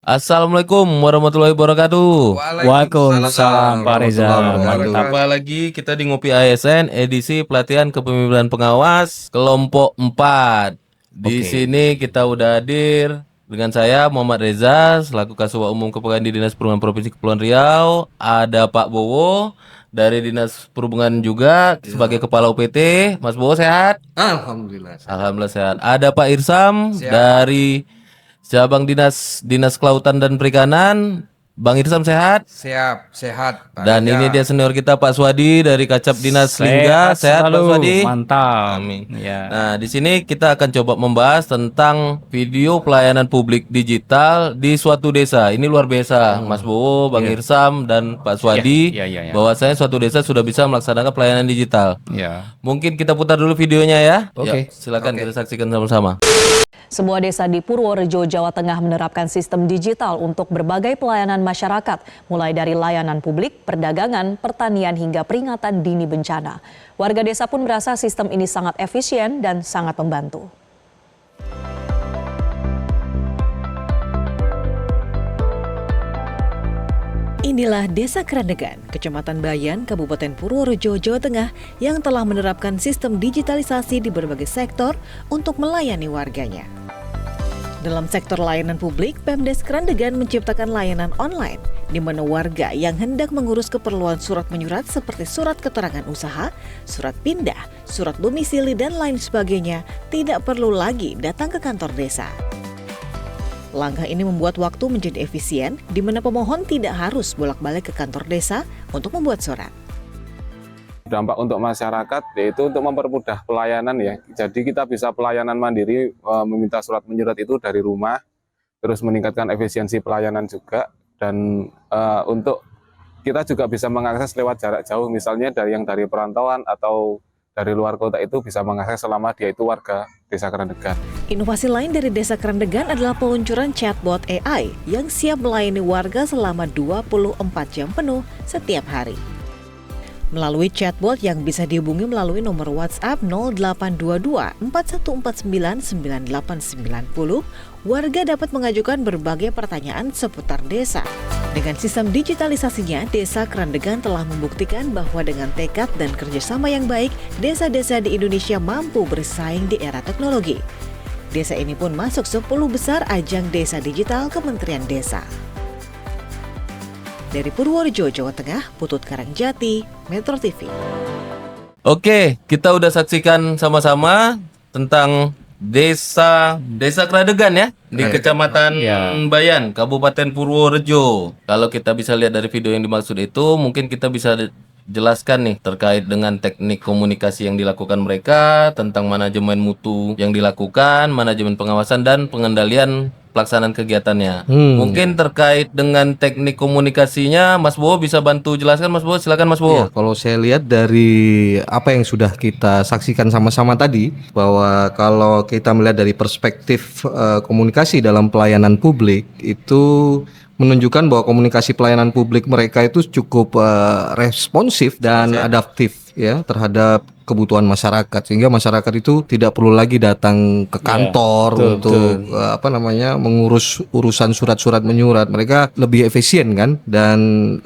Assalamualaikum warahmatullahi wabarakatuh. Waalaikumsalam Pak Reza. Mantap. Jumpa lagi kita di Ngopi ASN edisi pelatihan kepemimpinan pengawas kelompok 4. Di sini kita udah hadir dengan saya Muhammad Reza selaku Kasubag Umum Kepegawaian di Dinas Perhubungan Provinsi Kepulauan Riau. Ada Pak Bowo dari Dinas Perhubungan juga sebagai Kepala UPT. Mas Bowo sehat? Alhamdulillah. Alhamdulillah sehat. Ada Pak Irsam dari Cabang Dinas Kelautan dan Perikanan. Bang Irsam sehat? Sehat. Pak Dan Reza. ini dia senior kita Pak Swadi dari Kacap Dinas Lingga. Sehat Pak selalu. Swadi? Mantap. Amin. Ya. Nah, di sini kita akan coba membahas tentang video pelayanan publik digital di suatu desa. Ini luar biasa, Mas Bowo, Bang Irsam, dan Pak Swadi. Ya. Bahwasanya suatu desa sudah bisa melaksanakan pelayanan digital. Ya. Mungkin kita putar dulu videonya ya. Oke. Ya, silakan kita saksikan sama-sama. Sebuah desa di Purworejo, Jawa Tengah menerapkan sistem digital untuk berbagai pelayanan masyarakat, mulai dari layanan publik, perdagangan, pertanian hingga peringatan dini bencana. Warga desa pun merasa sistem ini sangat efisien dan sangat membantu. Inilah Desa Kerandegan, Kecamatan Bayan, Kabupaten Purworejo, Jawa Tengah yang telah menerapkan sistem digitalisasi di berbagai sektor untuk melayani warganya. Dalam sektor layanan publik, Pemdes Kerandegan menciptakan layanan online di mana warga yang hendak mengurus keperluan surat menyurat seperti surat keterangan usaha, surat pindah, surat domisili dan lain sebagainya tidak perlu lagi datang ke kantor desa. Langkah ini membuat waktu menjadi efisien, di mana pemohon tidak harus bolak-balik ke kantor desa untuk membuat surat. Dampak untuk masyarakat yaitu untuk mempermudah pelayanan ya. Jadi kita bisa pelayanan mandiri, meminta surat menyurat itu dari rumah, terus meningkatkan efisiensi pelayanan juga, dan untuk kita juga bisa mengakses lewat jarak jauh, misalnya dari perantauan atau dari luar kota itu bisa mengakses selama dia itu warga Desa Kerandegan. Inovasi lain dari Desa Kerandegan adalah peluncuran chatbot AI yang siap melayani warga selama 24 jam penuh setiap hari. Melalui chatbot yang bisa dihubungi melalui nomor WhatsApp 0822 4149 9890, warga dapat mengajukan berbagai pertanyaan seputar desa. Dengan sistem digitalisasinya, Desa Kerandegan telah membuktikan bahwa dengan tekad dan kerjasama yang baik, desa-desa di Indonesia mampu bersaing di era teknologi. Desa ini pun masuk 10 besar ajang desa digital Kementerian Desa. Dari Purworejo, Jawa Tengah, Putut Karangjati, Metro TV. Oke, kita udah saksikan sama-sama tentang Desa Kerandegan ya di Kecamatan Bayan, Kabupaten Purworejo. Kalau kita bisa lihat dari video yang dimaksud itu, mungkin kita bisa jelaskan nih terkait dengan teknik komunikasi yang dilakukan mereka, tentang manajemen mutu yang dilakukan, manajemen pengawasan dan pengendalian pelaksanaan kegiatannya. Mungkin terkait dengan teknik komunikasinya, Mas Bowo bisa bantu jelaskan, Mas Bowo. Silakan Mas Bowo. Ya, kalau saya lihat dari apa yang sudah kita saksikan sama-sama tadi, bahwa kalau kita melihat dari perspektif komunikasi dalam pelayanan publik, itu menunjukkan bahwa komunikasi pelayanan publik mereka itu cukup responsif dan adaptif ya terhadap kebutuhan masyarakat, sehingga masyarakat itu tidak perlu lagi datang ke kantor untuk mengurus urusan surat-surat menyurat. Mereka lebih efisien kan, dan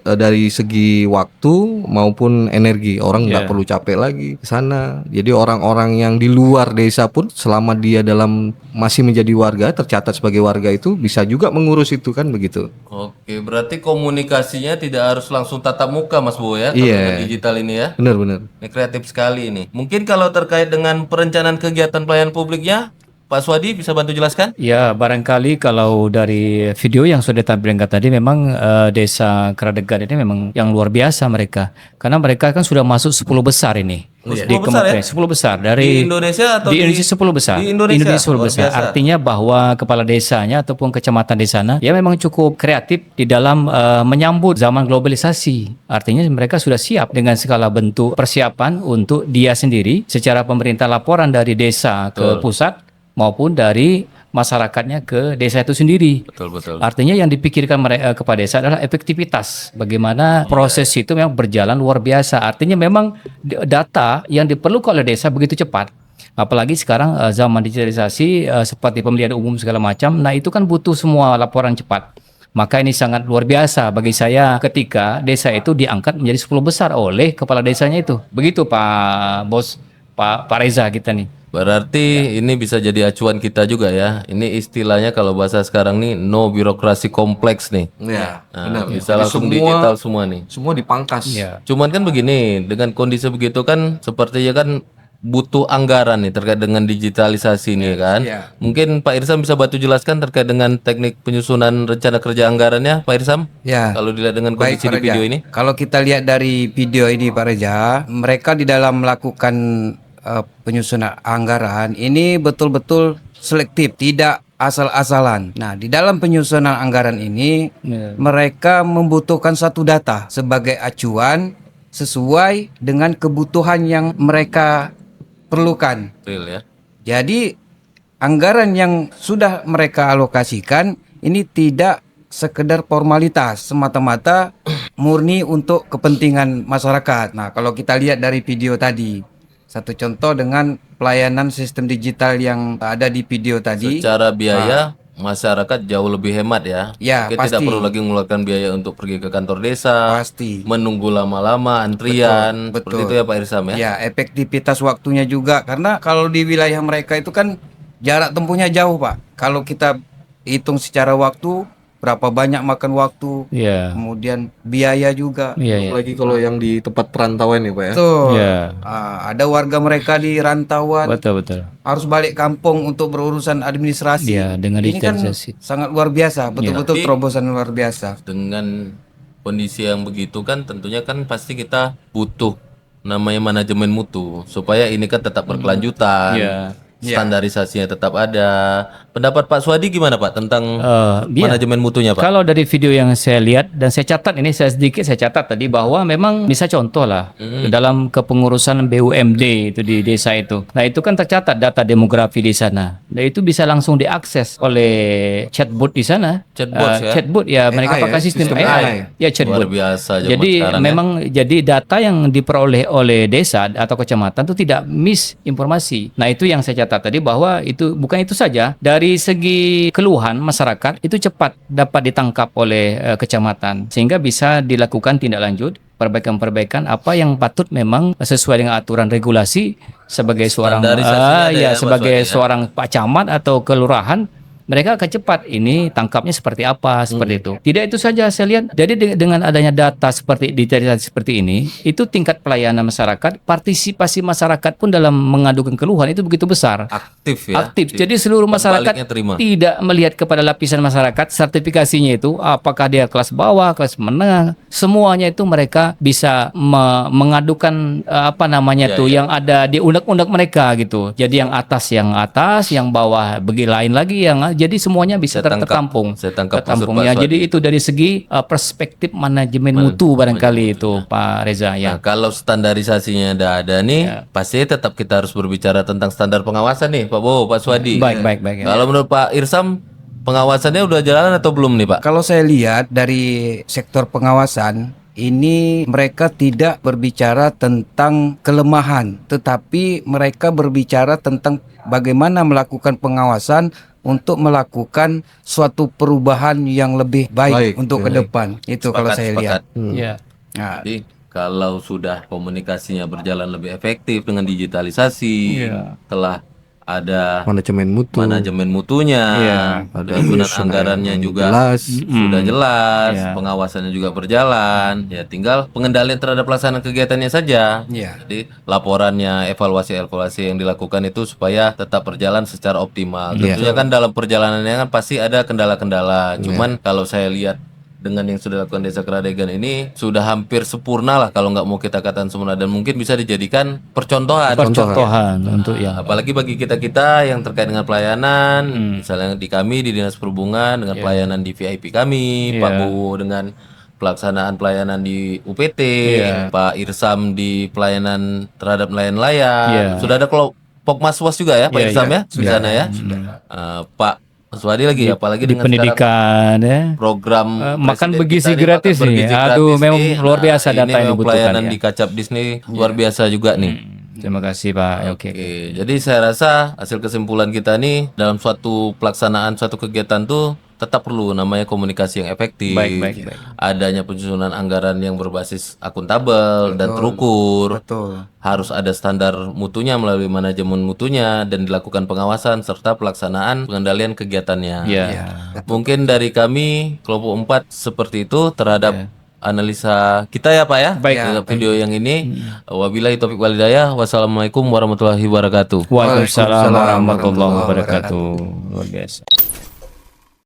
dari segi waktu maupun energi orang nggak perlu capek lagi ke sana. Jadi orang-orang yang di luar desa pun selama dia masih menjadi warga, tercatat sebagai warga, itu bisa juga mengurus itu kan, begitu. Oke, berarti komunikasinya tidak harus langsung tatap muka Mas Bowo ya, Iya. digital ini ya. Benar-benar. Ini kreatif sekali ini. Mungkin kalau terkait dengan perencanaan kegiatan pelayanan publiknya, Pak Swadi bisa bantu jelaskan? Ya, barangkali kalau dari video yang sudah ditampilkan tadi, memang Desa Kerandegan ini memang yang luar biasa mereka. Karena mereka kan sudah masuk 10 besar ini. Di 10 besar ya? 10 besar dari Di Indonesia atau di Indonesia 10 besar. Di Indonesia 10 luar besar. biasa. Artinya bahwa kepala desanya ataupun kecamatan di sana ya memang cukup kreatif di dalam menyambut zaman globalisasi. Artinya mereka sudah siap dengan segala bentuk persiapan untuk dia sendiri secara pemerintah, laporan dari desa ke pusat maupun dari masyarakatnya ke desa itu sendiri. Betul. Artinya yang dipikirkan mereka kepada desa adalah efektivitas. Bagaimana proses itu memang berjalan luar biasa. Artinya memang data yang diperlukan oleh desa begitu cepat. Apalagi sekarang zaman digitalisasi seperti pemilihan umum segala macam. Nah itu kan butuh semua laporan cepat. Maka ini sangat luar biasa bagi saya ketika desa itu diangkat menjadi 10 besar oleh kepala desanya itu. Begitu Pak Bos, Pak Reza kita nih. Berarti ini bisa jadi acuan kita juga ya. Ini istilahnya kalau bahasa sekarang nih no birokrasi kompleks nih. Ya, Nah, benar. bisa Jadi langsung semua digital semua nih. semua dipangkas. Ya. Cuman kan begini, dengan kondisi begitu kan sepertinya kan butuh anggaran nih terkait dengan digitalisasi nih kan. Mungkin Pak Irsam bisa bantu jelaskan terkait dengan teknik penyusunan rencana kerja anggarannya, Pak Irsam? Ya. Kalau dilihat dengan Baik, kondisi Pak di video Reza. ini. Kalau kita lihat dari video ini Pak Reza, mereka di dalam melakukan penyusunan anggaran ini betul-betul selektif, tidak asal-asalan. Nah, di dalam penyusunan anggaran ini mereka membutuhkan satu data sebagai acuan sesuai dengan kebutuhan yang mereka perlukan. Real ya. Jadi anggaran yang sudah mereka alokasikan ini tidak sekedar formalitas, semata-mata murni untuk kepentingan masyarakat. Nah, kalau kita lihat dari video tadi, satu contoh dengan pelayanan sistem digital yang ada di video tadi. Secara biaya masyarakat jauh lebih hemat ya. Ya, Mungkin pasti. tidak perlu lagi mengeluarkan biaya untuk pergi ke kantor desa. Pasti. Menunggu lama-lama antrian. Betul, Seperti betul. itu ya Pak Irsam ya. Ya, efektivitas waktunya juga karena kalau di wilayah mereka itu kan jarak tempuhnya jauh, Pak. Kalau kita hitung secara waktu berapa banyak makan waktu, Iya. kemudian biaya juga. Iya, iya. Apalagi kalau yang di tempat perantauan ya Pak ya. Betul. Iya. Ada warga mereka di rantauan Betul, betul. harus balik kampung untuk berurusan administrasi. Iya, dengan Ini kan digitalisasi. sangat luar biasa, betul-betul Tapi- terobosan luar biasa. Dengan kondisi yang begitu kan tentunya kan pasti kita butuh namanya manajemen mutu supaya ini kan tetap berkelanjutan. Iya. Standarisasinya tetap ada. Pendapat Pak Swadi gimana Pak tentang Iya. manajemen mutunya Pak? Kalau dari video yang saya lihat dan saya catat ini saya catat tadi bahwa memang bisa contoh lah dalam kepengurusan BUMD itu di desa itu. Nah itu kan tercatat data demografi di sana. Dan itu bisa langsung diakses oleh chatbot di sana. Chatbot ya? Chatbot ya mereka AI pakai ya, sistem sistem AI. AI. Ya chatbot. Luar biasa zaman Jadi sekarang ya. memang jadi data yang diperoleh oleh desa atau kecamatan itu tidak misinformasi. Nah itu yang saya catat tadi bahwa itu bukan itu saja dari segi keluhan masyarakat itu cepat dapat ditangkap oleh kecamatan sehingga bisa dilakukan tindak lanjut perbaikan-perbaikan apa yang patut memang sesuai dengan aturan regulasi sebagai seorang Standarisasinya ada ya, Mas sebagai Wadi, ya? seorang pak camat atau kelurahan mereka akan cepat ini tangkapnya seperti apa seperti itu. Tidak itu saja saya lihat. Jadi dengan adanya data seperti digitalisasi seperti ini, itu tingkat pelayanan masyarakat, partisipasi masyarakat pun dalam mengadukan keluhan itu begitu besar. Aktif ya. Aktif. Jadi seluruh masyarakat Baliknya terima. tidak melihat kepada lapisan masyarakat sertifikasinya itu apakah dia kelas bawah, kelas menengah, semuanya itu mereka bisa mengadukan apa namanya Ya, tuh ya. yang ada di undang-undang mereka gitu. Jadi yang atas, yang bawah, begi lain lagi yang jadi semuanya bisa Saya tangkap. tertampung. Saya tangkap Tertampung maksud Pak ya. Swadi. Jadi itu dari segi perspektif manajemen mutu barangkali itu Pak Reza ya. Nah, kalau standarisasinya ada nih, Ya. pasti tetap kita harus berbicara tentang standar pengawasan nih, Pak Bo, Pak Swadi. Baik ya. Kalau menurut Pak Irsam, pengawasannya udah jalan atau belum nih, Pak? Kalau saya lihat dari sektor pengawasan, ini mereka tidak berbicara tentang kelemahan, tetapi mereka berbicara tentang bagaimana melakukan pengawasan untuk melakukan suatu perubahan yang lebih baik, untuk ke depan. Itu kalau Sepakat, saya lihat. sepakat. Ya. Nah, Jadi kalau sudah komunikasinya berjalan lebih efektif dengan digitalisasi, telah ada Manajemen mutu. manajemen mutunya, ada susunan anggarannya juga jelas. sudah jelas, pengawasannya juga berjalan, ya tinggal pengendalian terhadap pelaksanaan kegiatannya saja. Iya. Jadi laporannya, evaluasi yang dilakukan itu supaya tetap berjalan secara optimal. Tentunya kan dalam perjalanannya kan pasti ada kendala-kendala. Cuman kalau saya lihat dengan yang sudah dilakukan Desa Kradegan ini sudah hampir sempurna lah kalau nggak mau kita katakan sempurna dan mungkin bisa dijadikan percontohan. Percontohan untuk yang Apalagi bagi kita-kita yang terkait dengan pelayanan, misalnya di kami di Dinas Perhubungan dengan pelayanan di VIP kami, Pak Bowo dengan pelaksanaan pelayanan di UPT, Pak Irsam di pelayanan terhadap nelayan-nelayan. Sudah ada kelompok Maswas juga ya, Pak Irsam ya di sana ya. Pak Swadi lagi, apalagi di dengan sekarang pendidikan ya. program makan presiden bergizi kita nih, gratis makan nih. bergizi Aduh, gratis memang nih. luar biasa data ini yang memang dibutuhkan pelayanan ya. di Kacap Disney luar biasa juga nih. Terima kasih Pak. Oke. Oke, jadi saya rasa hasil kesimpulan kita nih dalam suatu pelaksanaan suatu kegiatan tuh tetap perlu namanya komunikasi yang efektif, Baik. adanya penyusunan anggaran yang berbasis akuntabel dan terukur, Betul. harus ada standar mutunya melalui manajemen mutunya dan dilakukan pengawasan serta pelaksanaan pengendalian kegiatannya. Ya. Mungkin dari kami kelompok 4 seperti itu terhadap analisa kita ya Pak ya. Baik. Terhadap video yang ini. Wabillahi taufiq wal hidayah. Wassalamualaikum warahmatullahi wabarakatuh. Waalaikumsalam warahmatullahi wabarakatuh. Luar biasa.